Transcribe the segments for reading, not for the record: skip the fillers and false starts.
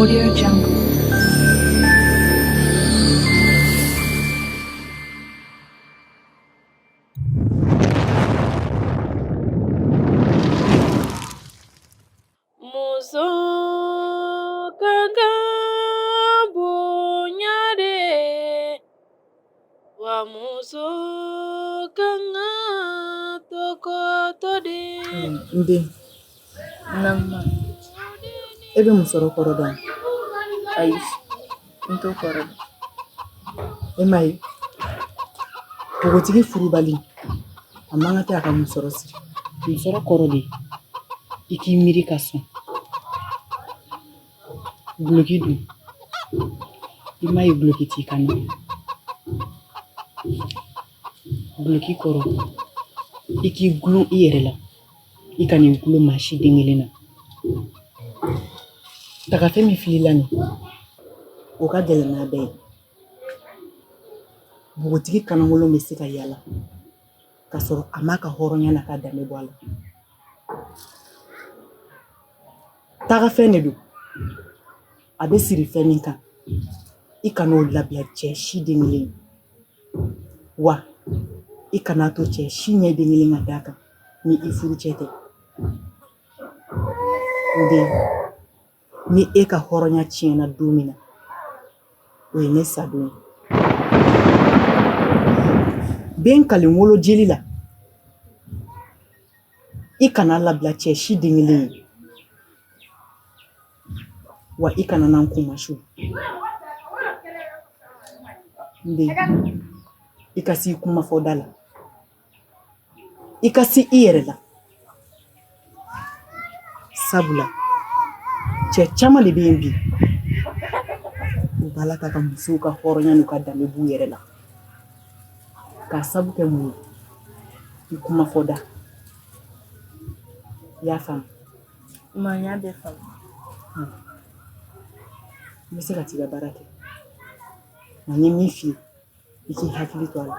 Audio Jungle. Muso kanga bonyade wa muso kanga tokotode. Ndi Nama ebe musoro korodan Aish into kɔrɔ emai bogotigi furubali amanga te aka musoro siri musoro kɔrɔ de i k'i miiri ka sɔn guloki dun i ma ye guloki t'i kan na guloki kɔrɔ i k'i gulon i yɛrɛ la i ka n'i gulon maa si den kelen na tagafɛn min filila nin o ka gɛlɛn n'a bɛɛ ye bogotigi kanangolon bɛ se ka yala ka sɔrɔ a m'a ka hɔrɔnya n'a ka danbe bɔ a la tagafɛn de don a bɛ siri fɛn min kan i kan'o labila cɛ si den kelen ye wa i kana to cɛ si ɲɛ den kelen ka d'a kan ni i furu cɛ tɛ den ni e ka hɔrɔnya tiɲɛna don min na o ye ne sadon ye den kalen wolo jeli la i kana labila cɛ si den kelen ye wa i kana n'an kumasu den i ka si kuma fɔ da la i ka si i yɛrɛ la sabula cɛ caman de bɛ yen bi u b'a la ka musow ka hɔrɔnya n'u ka danbe b'u yɛrɛ la k'a sabu kɛ mun ye i kuma fɔ da i y'a faamu ma n y'a bɛɛ faamu n bɛ se ka t'i ka baara kɛ nka n ye min f'i ye i k'i hakili to a la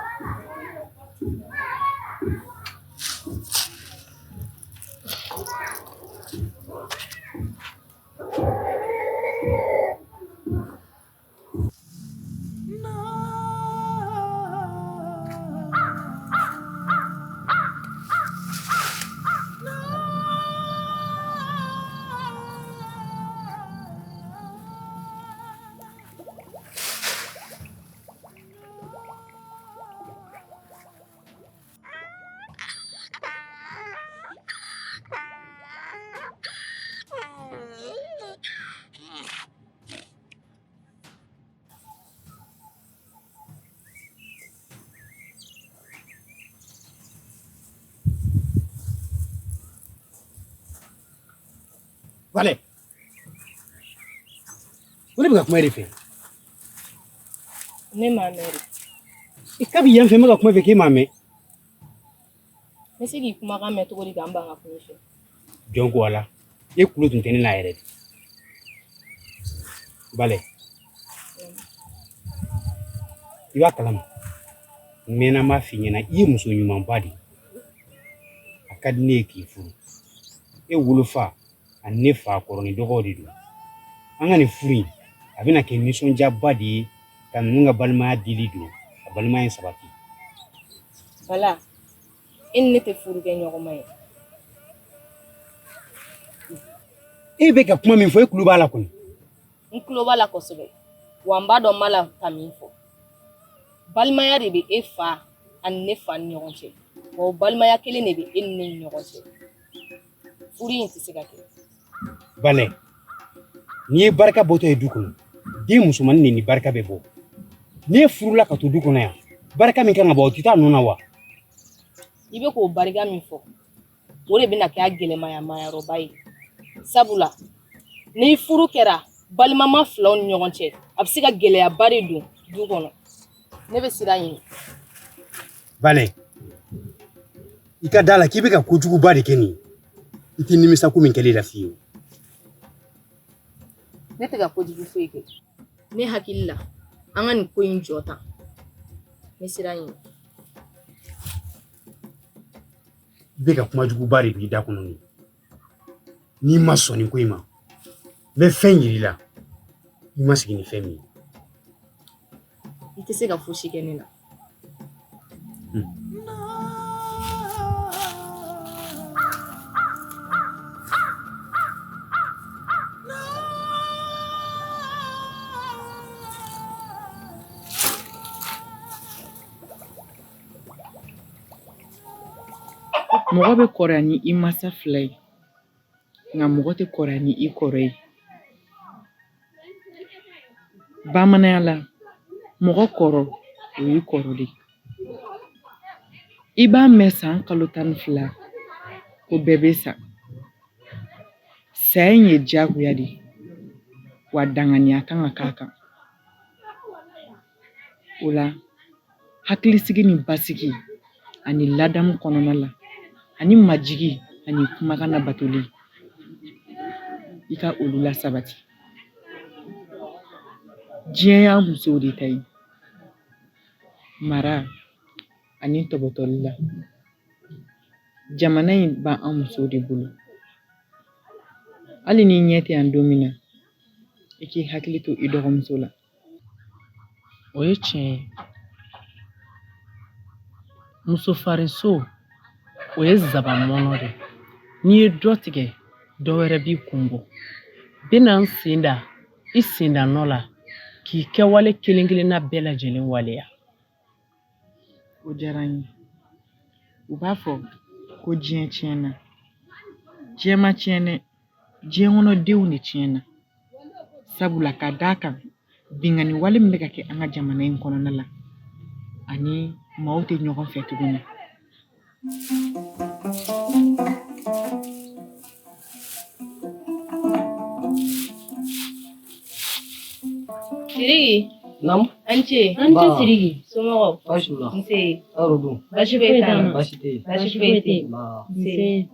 Vale. Ko ne bɛ ka kuma de fɛ. ne m'a mɛn de I kabi yan fɛ n bɛ ka kuma fɛ k'e m'a mɛn. n bɛ se k'i kumakan mɛn cogo di k'an ban ka kuma i fɛ Jɔn ko ala e kulo tun tɛ ne la yɛrɛ de. Vale. I b'a kalama n mɛnna m'a f'i ɲɛna i ye muso ɲumanba de ye. A ka di ne ye k'i furu. E wolofa ani ne fa kɔrɔ ni dɔgɔw de don. An ka nin furu in a bɛna kɛ nisɔndiyaba de ye ka ninnu ka balimaya dili don ka balimaya in sabati. Bala e ni ne tɛ furu kɛ ɲɔgɔn ma ye E bɛ ka kuma min fɔ e kulo b'a la kɔni. n tulo b'a la kosɛbɛ wa n b'a dɔn n b'a la ka min fɔ balimaya de bɛ e fa ani ne fa ni ɲɔgɔn cɛ wa o balimaya kelen de bɛ e ni ne ni ɲɔgɔn cɛ furu in tɛ se ka kɛ Vale. N'i ye barika bɔtɔ ye du kɔnɔ den musomannin de ni barika bɛ bɔ. N'e furula ka to du kɔnɔ yan barika min kan ka bɔ o tɛ taa nɔ na wa. i bɛ k'o barika min fɔ o de bɛna kɛ a gɛlɛmayamayɔrɔba ye sabula ni furu kɛra balimama filaw ni ɲɔgɔn cɛ a bɛ se ka gɛlɛyaba de don du kɔnɔ ne bɛ sira ɲini Vale. I ka da la k'i bɛ ka kojuguba de kɛ nin i tɛ nimisa ko min kɛl'i la fiyewu. ne tɛ ka kojugu foyi kɛ ne hakili la an ka nin ko in jɔ tan ne sira ɲini I bɛ ka kuma juguba de b'i da kɔnɔ nin. N'i ma sɔn nin ko in ma n bɛ fɛn yir'i la I ma sigi ni fɛn min ye. I tɛ se ka fosi kɛ ne la. Mɔgɔ bɛ kɔrɔya ni I masa fila ye nka mɔgɔ tɛ kɔrɔya ni I kɔrɔ ye. Bamananya la mɔgɔ kɔrɔ o y'i kɔrɔ de. I b'a mɛn san kalo 12 ko bɛɛ bɛ sa. Saya in ye diyagoya de ye wa danganiya kan ka k'a kan. O la hakilisigi ni basigi ani ladamu kɔnɔna la ani majigi ani kumakan labatoli I ka olu la sabati. Diɲɛ y'a musow de ta ye. Mara ani tɔbɔtɔli la jamana in b'an musow de bolo. Hali ni ɲɛ tɛ yan don min na I k'i hakili to I dɔgɔmuso la. O ye tiɲɛ ye. Muso farinso o ye zabanmɔnɔ de. N'i ye dɔ tigɛ dɔ wɛrɛ b'i kun bɔ. Bɛna n sen da I senda nɔ la k'i kɛwale kelen kelenna bɛɛ lajɛlen waleya. O diyara n ye. U b'a fɔ ko diɲɛ tiɲɛna. Diɲɛ ma tiɲɛ dɛ. Diɲɛ kɔnɔ denw de tiɲɛna. Sabula ka d'a kan bingani wale min bɛ ka kɛ an ka jamana in kɔnɔna la ani maaw tɛ ɲɔgɔn fɛ tuguni. Sirigi. Nam. An ce. An ce Sirigi. Somɔgɔw. Baasi la. Nse. Aw dun. Baasi foyi t'an na. Baasi tɛ yen. Baasi foyi tɛ yen. Nse. Nse.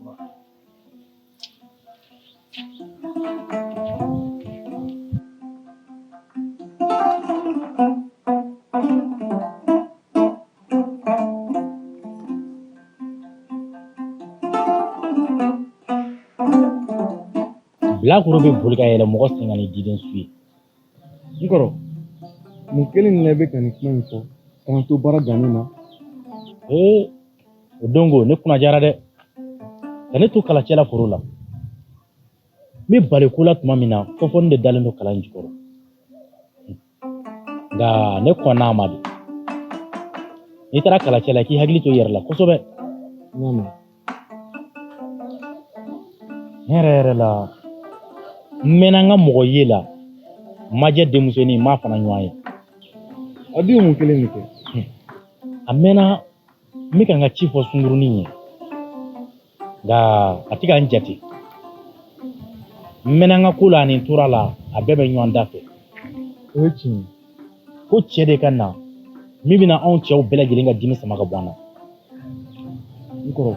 Bilakoro bɛ boli ka yɛlɛ mɔgɔ sen kan ni diden su ye. N kɔrɔ, mun kelen na I bɛ ka nin kuma in fɔ k'an to baara gannen na? O dongo ne kunna jara dɛ. Ka ne to kalacɛla foro la. N bɛ bali ko la tuma min na fɔfɔni de dalen don kalan jukɔrɔ. Nka ne kɔnn'a ma de. N'i taara kalacɛla k'i hakili to I yɛrɛ la kosɛbɛ. N y'a mɛn. Ne yɛrɛ la n mɛnna n ka mɔgɔ ye la majɛ denmusonin m'a fana ɲɔgɔn ye. A dun ye mun kelen de kɛ? A mɛnna n bɛ ka n ka ci fɔ sungurunin ye nka a tɛ ka n jate. N mɛnna n ka ko la ani n tora la a bɛɛ bɛ ɲɔgɔn da fɛ. O ye tiɲɛ ye. Ko cɛ de ka na min bɛna anw cɛw bɛɛ lajɛlen ka dimi sama ka bɔ an na. N kɔrɔ,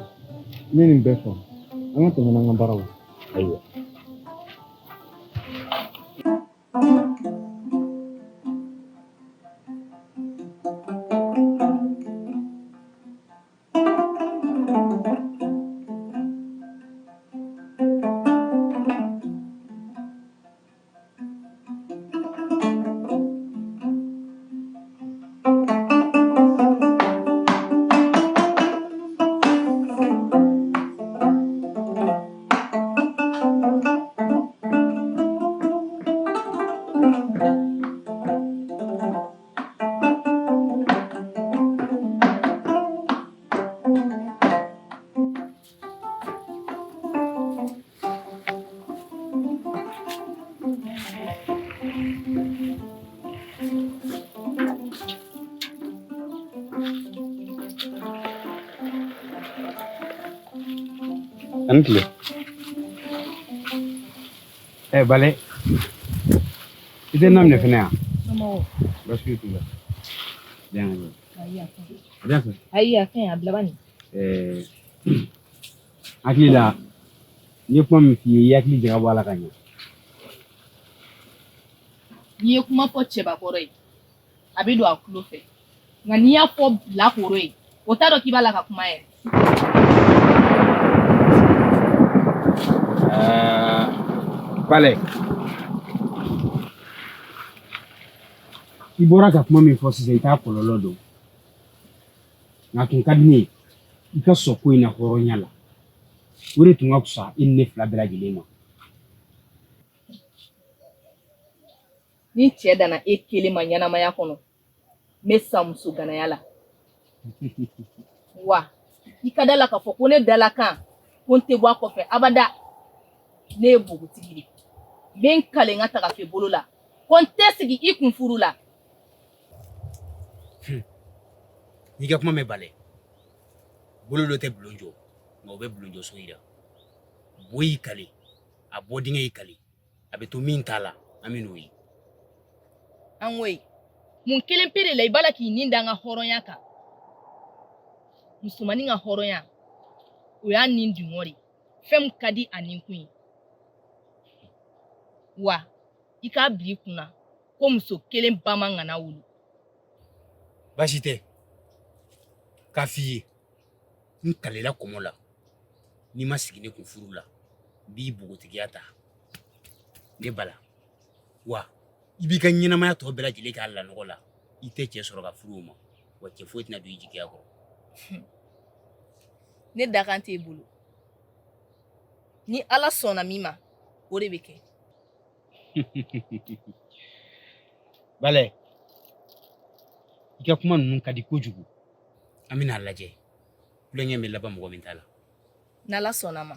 n ye nin bɛɛ faamu. An ka tɛmɛ n'an ka baaraw ye. Ayiwa. Ani tile. Bale. I tɛ nam de fɛnɛ yan? Somɔgɔw. Baasi t'u la. Bien. Ayi a ka ɲi. Bien fait. Ayi a ka ɲi a bila bani. Hakili la n ye kuma min f'i ye I hakili jagabɔ a la ka ɲɛ. N'i ye kuma fɔ cɛbakɔrɔ ye a bɛ don a tulo fɛ nka n'i y'a fɔ bilakoro ye o t'a dɔn k'i b'a la ka kuma yɛrɛ. Bale. I bɔra ka kuma min fɔ sisan I t'a kɔlɔlɔ dɔn. Nka tun ka di ne ye I ka sɔn ko in na hɔrɔnya la. O de tun ka fisa I ni ne fila bɛɛ lajɛlen ma. Ni cɛ danna e kelen ma ɲɛnamaya kɔnɔ n bɛ sa muso ganaya la. Wa I ka da la k'a fɔ ko ne dalakan ko n tɛ bɔ a kɔfɛ abada. Ne ye bogotigi de. N bɛ n kale n ka tagafe bolo la ko n tɛ sigi I kun furu la. N'i ka kuma mɛn balɛ bolo dɔ tɛ bulon jɔ nka o bɛ bulon jɔ so yira. Bo y'i kale a bɔ dingɛ y'i kale a bɛ to min t'a la an bɛ n'o ye. An ko ye mun kelen pe de la I b'a la k'i nin da n ka hɔrɔnya kan. Musomanin ka hɔrɔnya o y'a nin dungɔ de fɛn min ka di a nin kun ye. Wa I k'a bila I kunna ko muso kelen ba man kana wolo. Baasi tɛ k'a f'i ye n kalela kɔmɔ la n'i ma sigi ne kun furu la n b'i bogotigiya ta ne bala wa I b'i ka ɲɛnamaya tɔ bɛɛ lajɛlen k'a lanɔgɔ la I tɛ cɛ sɔrɔ ka furu o ma wa cɛ foyi tɛna don I jigiya kɔrɔ. Ne dakan t'e bolo ni Ala sɔnna min ma o de bɛ kɛ. Balɛ I ka kuma ninnu ka di kojugu an bɛna lajɛ kulonkɛ bɛ laban mɔgɔ min ta la. N'Ala sɔnna ma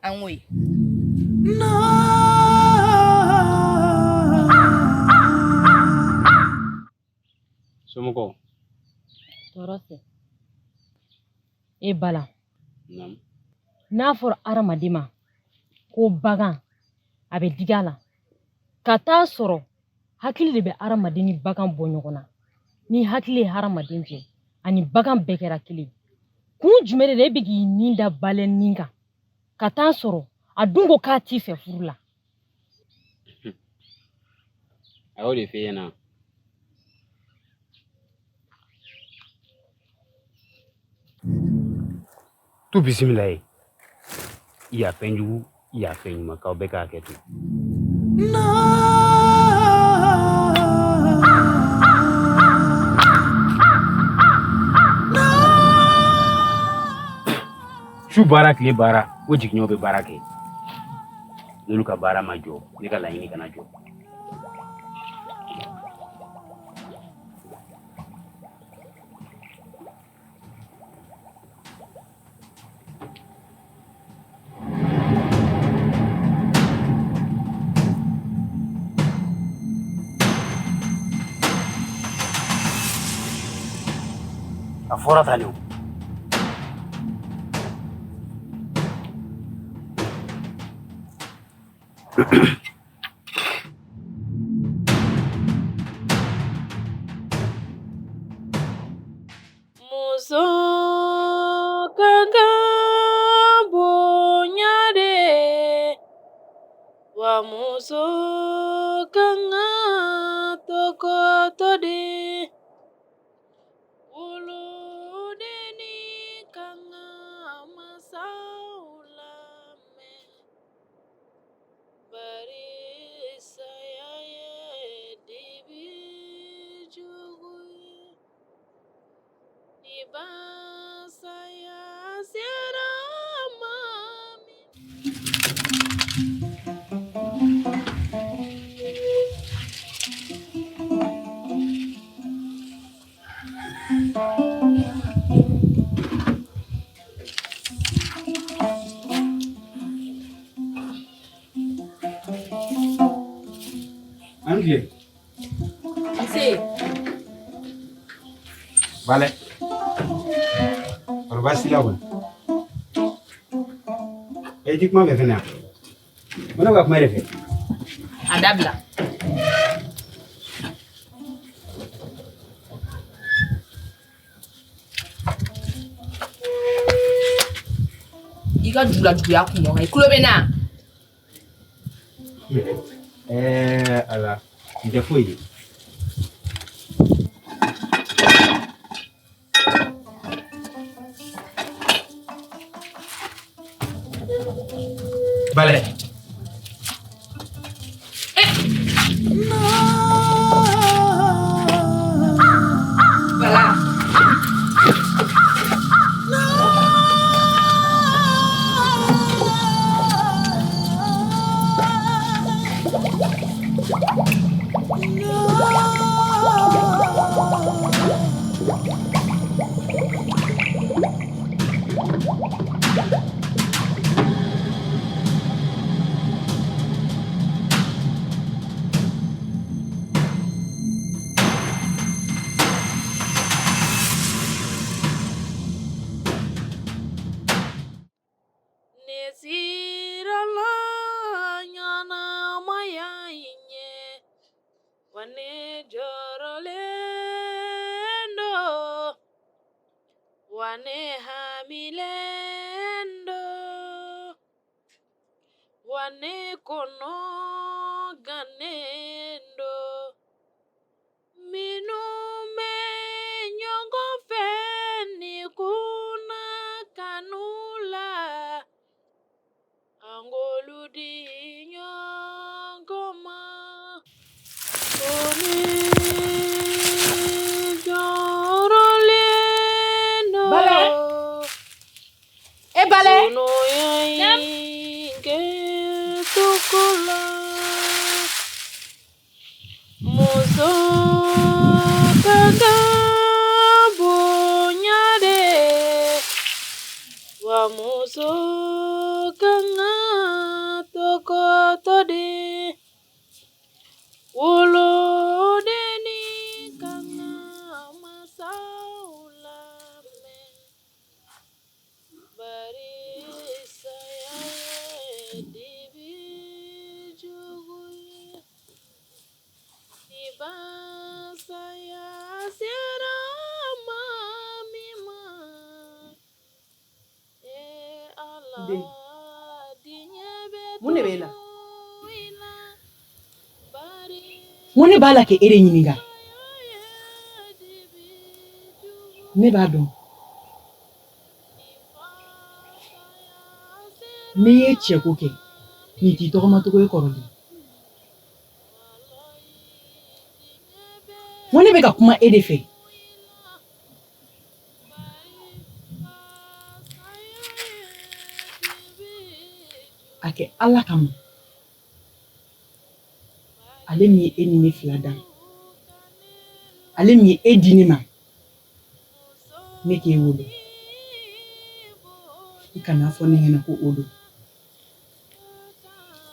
an ko ye. Somɔgɔw. Tɔɔrɔ tɛ. E Bala. Naamu. N'a fɔra hadamaden ma ko bagan a bɛ digi a la ka taa sɔrɔ hakili de bɛ hadamaden ni bagan bɔ ɲɔgɔn na ni hakili ye hadamaden jɛ ani bagan bɛɛ kɛra kelen kun jumɛn de la e bɛ k'i nin da balen nin kan ka taa sɔrɔ a dun ko k'a t'i fɛ furu la. A y'o de f'e ɲɛna. Tu bisimila ye I y'a fɛn jugu I y'a fɛn ɲuman k'aw bɛɛ k'a kɛ ten. Su baara tile baara o jiginɲɔgɔn bɛ baara kɛ n'olu ka baara ma jɔ ne ka laɲini kana jɔ. A fɔra tan de o. Muso kanga bonyade wa muso kanga tokotode ulu deni kanga masaulame bari saya dibi jugui Iba saya siara mami. Angge. Ise. Balɛ. Baasi la wala e di kuma bɛ fɛnɛ mana ka kuma yɛrɛ fɛ a dabila I ka juguya kun ɲɔgɔn I kulo bɛ na ala n tɛ foyi ye Balɛ. wane jorolendo, wane hamilendo, wane kono ganendo, minu me nyongo feni kuna kanula, angoludi nyongoma, wane jorolendo. Bale. Bale. Uno yainge tukola muso kanga bunyade wa muso kanga toko tode ulo deni kanga masaula me bari saya dibi juguye tiba saya sira mamima ala Nde. dinya Mun ne b'e la? betuina bari Mun ne b'a la k'e de ɲininka? Ne b'a dɔn. N'i ye cɛko kɛ, n'i t'i tɔgɔmatogo ye kɔrɔlen. Mun ne bɛ ka kuma e de fɛ? A kɛ Ala kama. Ale min ye e ni ne fila dan. Ale min ye e di ne ma. Ne k'e wolo. I kana fɔ ne ɲɛna ko o don.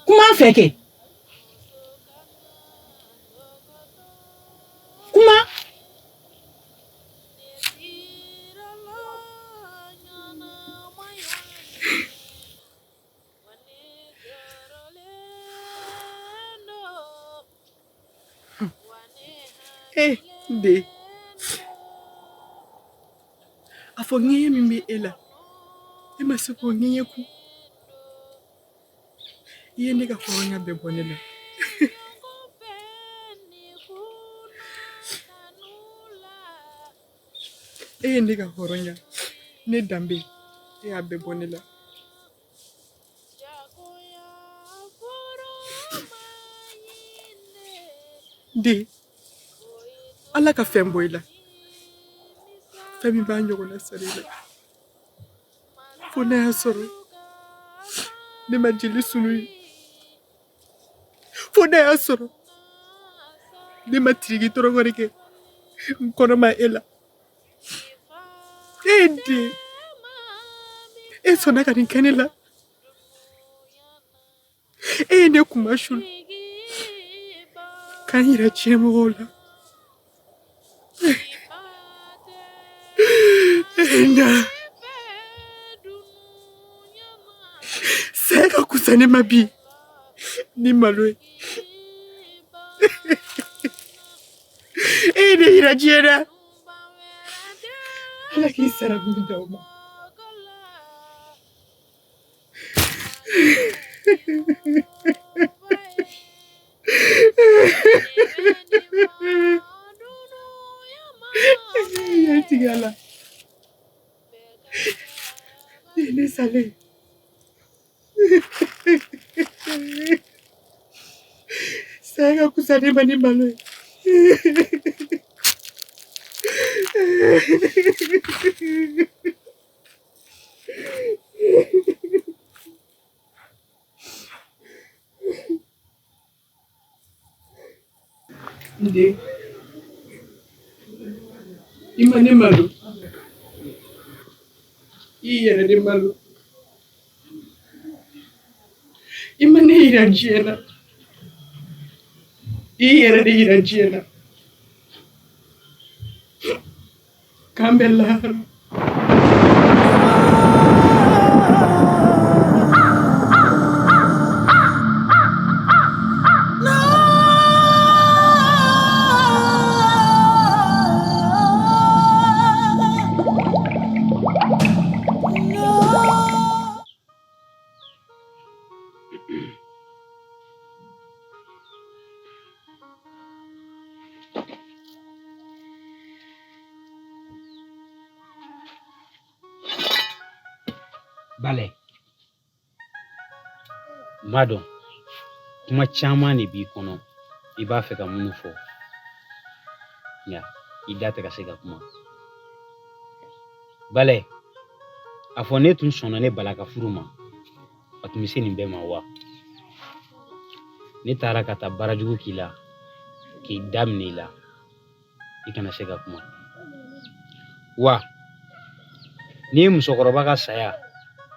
Kuma an fɛ kɛ. Kuma. Nde. A fɔ ŋɛɲɛ min bɛ e la, e ma se k'o ŋɛɲɛ kun. I ye ne ka hɔrɔnya bɛɛ bɔ ne la. E ye ne ka hɔrɔnya, ne danbe, e y'a bɛɛ bɔ ne la. Nde, Ala ka fɛn bɔ i la. Fɛn min b'a ɲɔgɔnna sara i la. Fo n'a y'a sɔrɔ ne ma jeli sunu ye. Fo n'a y'a sɔrɔ ne ma tiriki tɔrɔgɔri kɛ n kɔnɔma e la. E den, e sɔnna ka nin kɛ ne la. E ye ne kuma sulu k'an yɛrɛ tiɲɛ mɔgɔw la. Nka saya ka kusa ne ma bi ni malo ye. E ye ne yira diɲɛ na. Ala k'i sara min d'aw ma. Tigala. Ne sale. Saya ka kusa ne ma ni malo ye. Nde, i ma ne malo. I yɛrɛ de malo. I ma ne yira diɲɛ na. I yɛrɛ de yira diɲɛ na. K'an bɛ lahara. Bale. Madon. Kuma caman de b'i kɔnɔ i b'a fɛ ka minnu fɔ nka i da tɛ ka se ka kuma Bale a fɔ ne tun sɔnna ne bala ka furu ma a tun bɛ se nin bɛɛ ma wa ne taara ka taa baarajugu k'i la k'i daminɛ i la i kana se ka kuma wa ni ye musokɔrɔba ka saya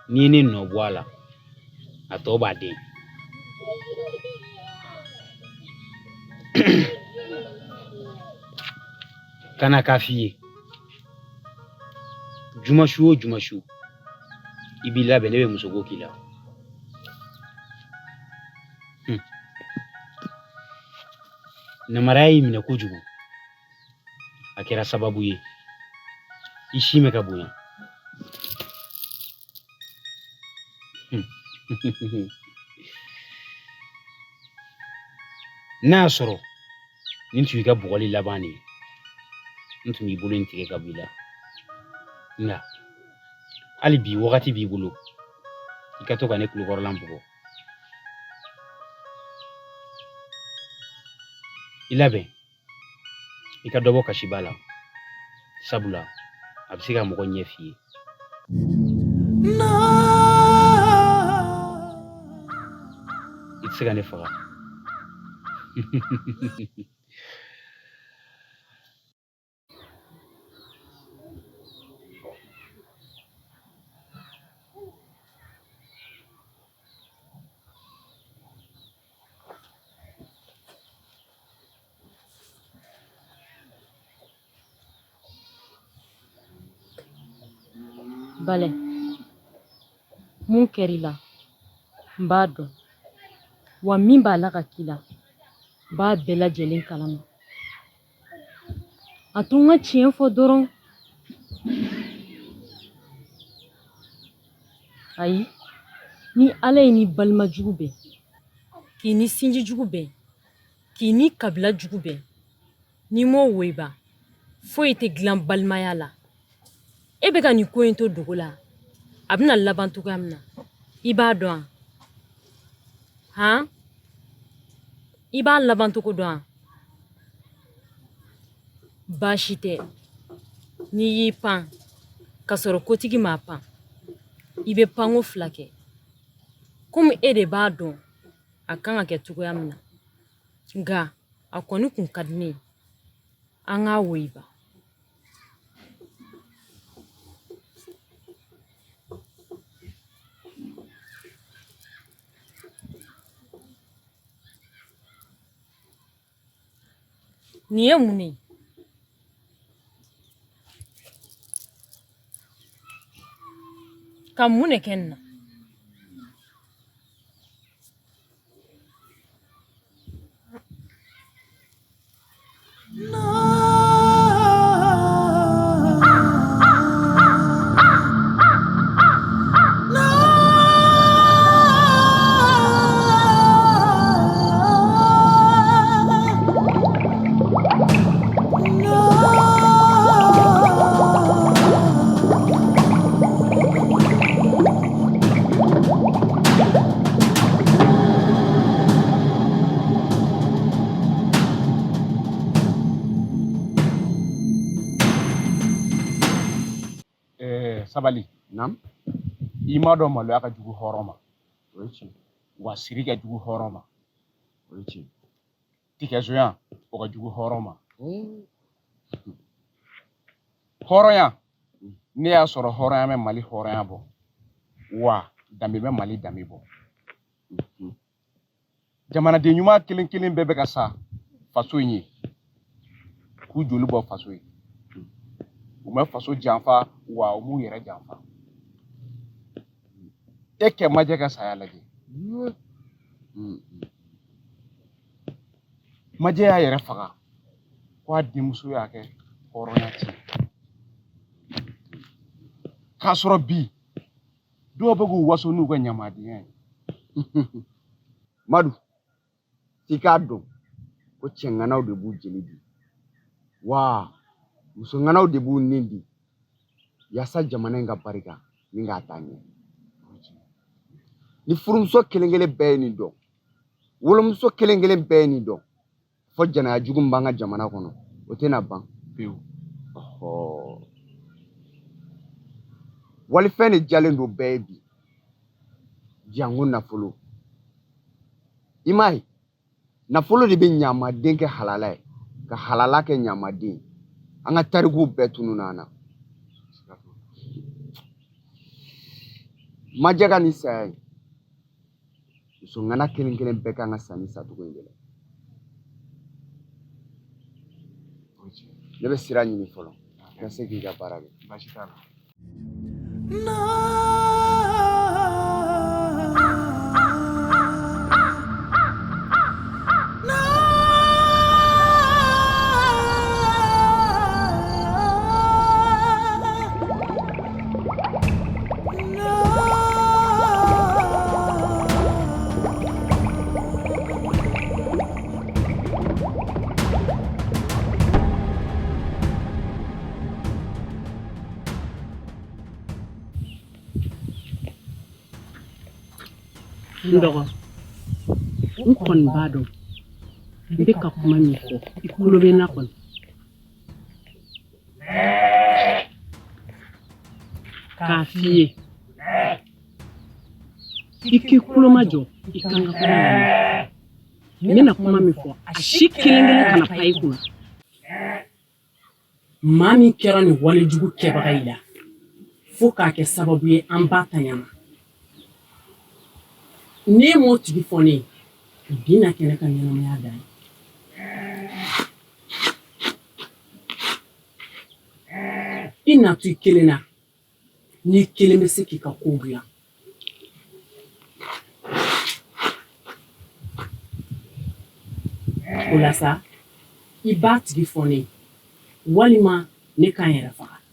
ni ye ne nɔ bɔ a la a tɔ b'a den kana k'a f'i ye jumasu o jumasu i b'i labɛn ne bɛ musoko k'i la namaraya y'i minɛ kojugu a kɛra sababu ye i si mɛ ka bonya n'a y'a sɔrɔ nin tun y'i ka bugɔli laban de ye n tun b'i bolo in tigɛ ka bɔ i la nka hali bi wagati b'i bolo i ka to ka ne kulukɔrɔlan bugɔ i labɛn i ka dɔ bɔ kasiba la sabula a bɛ se ka mɔgɔ ɲɛ f'i ye i tɛ se ka ne faga Bale, mun kɛr'i la n b'a dɔn wa min b'a la ka k'i la n b'a bɛɛ lajɛlen kalama a to n ka tiɲɛ fɔ dɔrɔn ayi ni ala ye ni balima jugu bɛn k'i ni sinji jugu bɛn k'i ni kabila jugu bɛn n'i m'o woyiba foyi tɛ dilan balimaya la e bɛ ka nin ko in to dogo la a bɛna laban cogoya min na i b'a dɔn han i b'a laban cogo dɔn baasi tɛ n'i y'i pan ka sɔrɔ kotigi m'a pan i bɛ panko fila kɛ komi e de b'a dɔn a kan ka kɛ cogoya min na nka a kɔni kun ka di ne ye an k'a woyiba nin ye mun ye ka mun de kɛ nin na sabali nam i ma dɔn maloya ka jugu hɔrɔn ma o ye tiɲɛ wa siri ka jugu hɔrɔn ma o ye tiɲɛ tigɛzonya o ka jugu hɔrɔn ma hɔrɔnya ne y'a sɔrɔ hɔrɔnya bɛ mali hɔrɔnya bɔ wa danbe bɛ mali danbe bɔ jamanaden ɲuman kelen kelen bɛɛ bɛ ka sa faso in ye k'u joli bɔ faso ye u ma faso janfa wa u m'u yɛrɛ janfa e kɛ majɛ ka saya lajɛ majɛ y'a yɛrɛ faga ko a denmuso y'a kɛ hɔrɔnya ci k'a sɔrɔ bi dɔw bɛ k'u waso n'u ka ɲamadenya ye Madu f'i k'a dɔn ko cɛŋanaw de b'u jeli di wa musoŋanaw de b'u nin di yaasa jamana in ka barika ni k'a taa ɲɛ ni furumuso kelen-kelen bɛɛ ye nin dɔn wolomuso kelen-kelen bɛɛ ye nin dɔn fɔ janaya jugu min b'an ka jamana kɔnɔ o tɛna ban pewu walifɛn de jalen don bɛɛ ye bi jango nafolo i m'a ye nafolo de bɛ ɲamaden kɛ halala ye ka halala kɛ ɲamaden an ka tarikuw bɛɛ tunun an na majaga ni saya ye musongana kelen-kelen bɛɛ kan ka sanni satogo in de la ne bɛ sira ɲini fɔlɔ ka se k'i ka baara kɛ baasi t'a la Ndogo n kɔni b'a dɔn n bɛ ka kuma min fɔ I kulo bɛ n na kɔni k'a f'i ye I k'i kulo ma jɔ I kan ka kuma lamɛn n bɛna kuma min fɔ a si kelen-kelen kana pan I kunna maa min kɛra nin walejugu kɛbaga I la fo k'a kɛ sababu ye an ba tanya ma ne m'o tigi fɔ ne ye bi na kɛnɛ ka ɲɛnamaya dan ye I na to I kelen na n'i kelen bɛ se k'i ka kow dilan o la sa I b'a tigi fɔ ne ye walima ne k'an yɛrɛ faga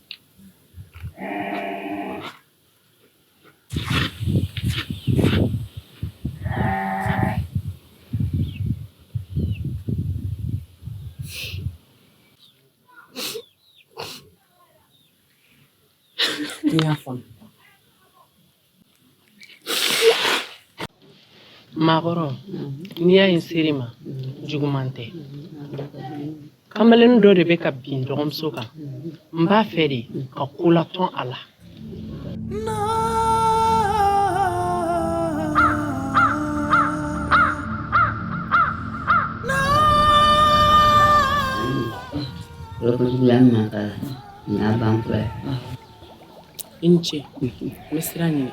Maakɔrɔ n'i y'a ye n ser'i ma juguman tɛ kamalen dɔ de bɛ ka bin dɔgɔmuso kan n b'a fɛ de ka ko latɔn a la I ni ce n bɛ sira ɲini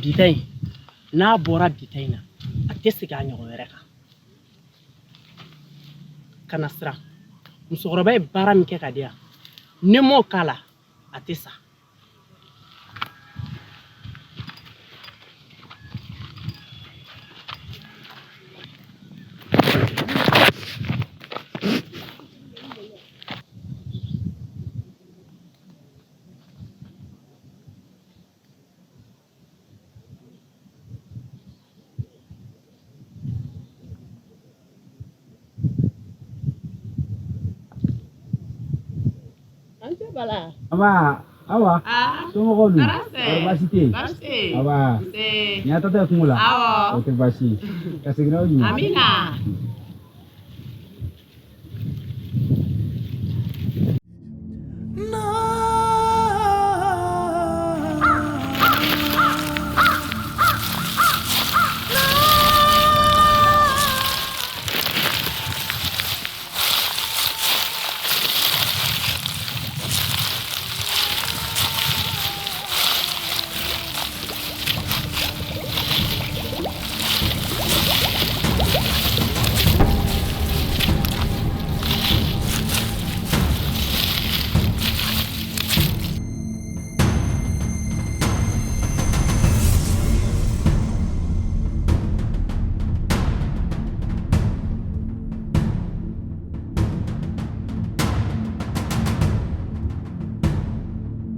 bita in n'a bɔra bita in na a tɛ segin a ɲɔgɔn wɛrɛ kan kana siran musokɔrɔba ye baara min kɛ ka di yan ni m'o k'a la a tɛ sa Awa, somɔgɔw dun? Baasi tɛ yen? Awa, nin y'a tatɔ ye kungo la? O tɛ baasi ye. Ka segin n'aw ɲuman. Amina.